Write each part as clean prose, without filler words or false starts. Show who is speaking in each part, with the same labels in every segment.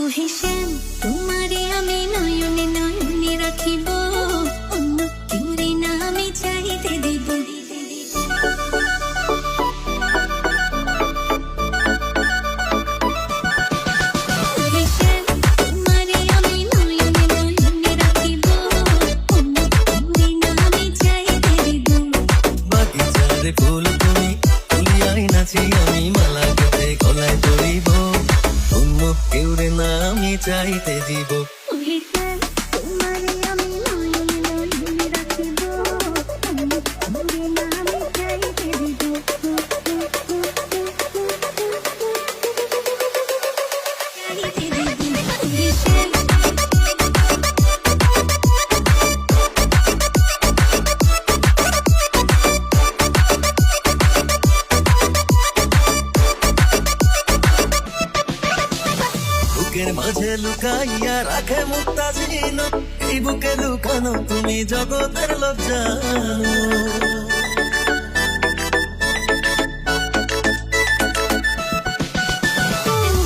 Speaker 1: ওহে শ্যাম, তোমারে আমি নয়নে নয়নে রাখিব, অন্য কেউরে না আমি চাইতে দিব। ওহে শ্যাম, তোমারে আমি নয়নে নয়নে রাখিব, অন্য কেউরে না আমি চাইতে দিব।
Speaker 2: বাগিচার ফুল তুমি, তুলিয়াই নাচি আমি, মালা গেঁথে গলায় পরিব, অন্য কেউরে না আমি চাইতে দিব।
Speaker 1: ওহে শ্যাম, তোমারে আমি নয়নে নয়নে রাখিব, অন্য কেউরে না আমি চাইতে দিব।
Speaker 2: বুকের মাঝে লুকাইয়া রাখে মুক্তা ছিল, এই বুকে লুকানো তুমি জগতের লজ্জা।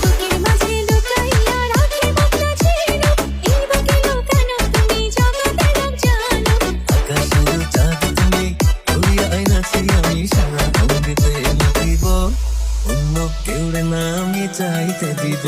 Speaker 1: বুকের মাঝে লুকাইয়া রাখে মুক্তা ছিল, এই বুকে লুকানো তুমি জগতের জানো।
Speaker 2: আকাশের চাঁদ তুমি, তুলিয়াই নাচি আমি, সারা অঙ্গিতে মুখিব, অন্য কেউরে না আমি চাইতে দিব।